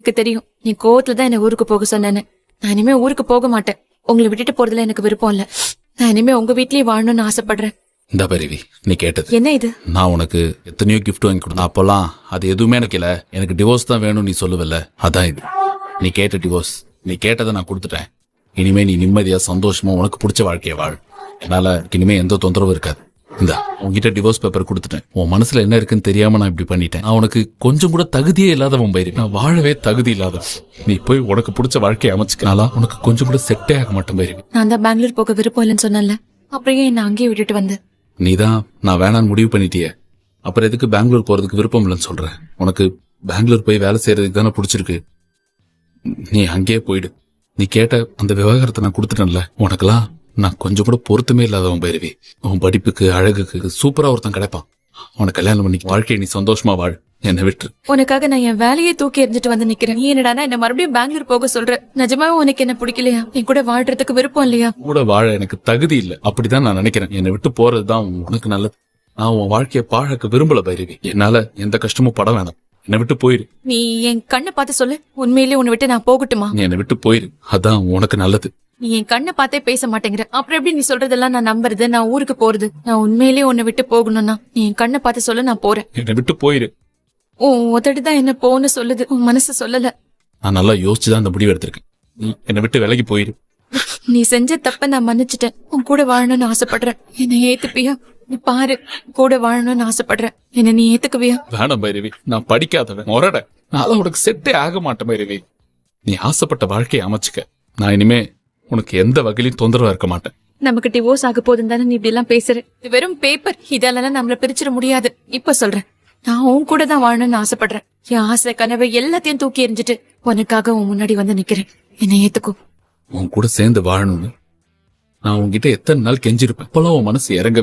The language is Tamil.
எனக்கு தெரியும் நீ கோவத்துல தான் என்ன ஊருக்கு போக சொன்னேன்னு. நான் இனிமே ஊருக்கு போக மாட்டேன். உங்களை விட்டுட்டு போறதுல எனக்கு விருப்பம் இல்ல. நான் இனிமே உங்க வீட்லயே வாழணும்னு ஆசைப்படுறேன். இந்த பைரவி, நீ கேட்டது என்ன இது? நான் உனக்கு எத்தனையோ கிஃப்ட் வாங்கி கொடுத்தேன். அப்பெல்லாம் அது எதுவுமே எனக்கு இல்ல. எனக்கு டிவோர்ஸ் தான் வேணும் நீ சொல்லுவல்ல, அதான் இது. நீ கேட்ட டிவோர்ஸ். நீ கேட்டதை நான் கொடுத்துட்டேன். இனிமே நீ நிம்மதியா சந்தோஷமா உனக்கு பிடிச்ச வாழ்க்கைய வாழ். என்னால இனிமே எந்த தொந்தரவும் இருக்காது. இந்த உன்கிட்ட டிவோர்ஸ் பேப்பர் கொடுத்துட்டேன். உன் மனசுல என்ன இருக்குன்னு தெரியாம நான் இப்படி பண்ணிட்டேன். நான் உனக்கு கொஞ்சம் கூட தகுதியே இல்லாதவன் பைரவி. நான் வாழவே தகுதி இல்லாதவன். நீ போய் உனக்கு பிடிச்ச வாழ்க்கையை அமைச்சுக்கனாலா உனக்கு கொஞ்சம் கூட செட்டே ஆக மாட்டேன் பைரவி. நான் தான் பெங்களூர் போக விருப்பம் இல்லைன்னு சொன்னேன்ல, அப்புறம் ஏன் என்ன அங்கேயே விட்டுட்டு வந்து? நீதான் நான் வேணான்னு முடிவு பண்ணிட்டிய. அப்புறம் எதுக்கு பெங்களூர் போறதுக்கு விருப்பம் இல்லைன்னு சொல்ற? உனக்கு பெங்களூர் போய் வேலை செய்யறதுக்கு தானே பிடிச்சிருக்கு. நீ அங்கேயே போயிடு. நீ கேட்ட அந்த விவகாரத்தை நான் கொடுத்துட்டேன்ல. உனக்கெல்லாம் நான் கொஞ்சம் கூட பொருத்தமே இல்லாதவன் பைரவி. உன் படிப்புக்கு அழகுக்கு சூப்பரா ஒருத்தன் கிடைப்பான். உனக்கு கல்யாணம் பண்ணி வாழ்க்கையை நீ சந்தோஷமா வாழ். என்னை விட்டு உனக்காக நான் என் வேலையை தூக்கி எறிஞ்சிட்டு வந்து நிக்கிறேன். நீ என்னடா என்ன மறுபடியும் பெங்களூர் போக சொல்ற? நிஜமாவே உனக்கு என்ன பிடிக்கலையா? என் கூட வாழ்றதுக்கு விருப்பம் இல்லையா? கூட வாழ எனக்கு தகுதி இல்ல, அப்படிதான் நான் நினைக்கிறேன். என்னை விட்டு போறதுதான் உனக்கு நல்லது. நான் உன் வாழ்க்கையை பாழக்க விரும்பல பைரவி. என்னால எந்த கஷ்டமும் பட வேணாம். என்னை விட்டு போயிரு. நீ என் கண்ணை பார்த்து சொல்லு, உண்மையிலேயே உன்னை விட்டு நான் போகட்டுமா? நீ என்னை விட்டு போயிரு, அதான் உனக்கு நல்லது. நீ என் கண்ணை பார்த்தே பேச மாட்டேங்கிற. அப்புறம் எப்படி நீ சொல்றதெல்லாம் நான் நம்புறது? நான் ஊருக்கு போறது? நான் உண்மையிலேயே உன்னை விட்டு போகணும்னா நீ என் கண்ணை பார்த்து சொல்ல, நான் போறேன். என்னை விட்டு போயிரு. உன் உதடுதான் என்ன போன்னு சொல்லுது, உன் மனசு சொல்லல. நான் நல்லா யோசிச்சுதான் அந்த முடிவு எடுத்திருக்கேன். நீ என்னை விட்டு விலகி போயிரு. நீ செஞ்ச தப்ப நான் மன்னிச்சிட்டேன். உன் கூட வாழணும்னு ஆசைப்படுறேன். என்னை ஏத்துப்பியா? நீ பாரு, கூட வாழணும்னு ஆசைப்படுறேன். என்ன நீ ஏத்துக்குவியா? வேணாம் பைரவி, நான் படிக்காதவன், முரட. நான் உனக்கு செட்டே ஆக மாட்டேன் பைரவி. நீ ஆசைப்பட்ட வாழ்க்கையை அமைச்சுக்க. நான் இனிமே உனக்கு எந்த வகையிலும் தொந்தரவா இருக்க மாட்டேன். நமக்கு டிவோர்ஸ் ஆக போதும் தானே நீ இப்படி எல்லாம் பேசுற? இது வெறும் பேப்பர். இதெல்லாம் நம்மள பிரிச்சிட முடியாது. இப்ப சொல்றேன், நான் உன் கூட தான் வாழணும்னு ஆசைப்படுறேன். என் ஆசை கனவை எல்லாத்தையும் தூக்கி எறிஞ்சிட்டு உனக்காக உன் முன்னாடி வந்து நிக்கிறேன். என்னை ஏத்துக்கோ. உன் கூட சேர்ந்து வாழணும்னு நான் உன்கிட்ட எத்தனை நாள் கெஞ்சிருப்பேன். இப்பெல்லாம் உன் மனசு இறங்கவே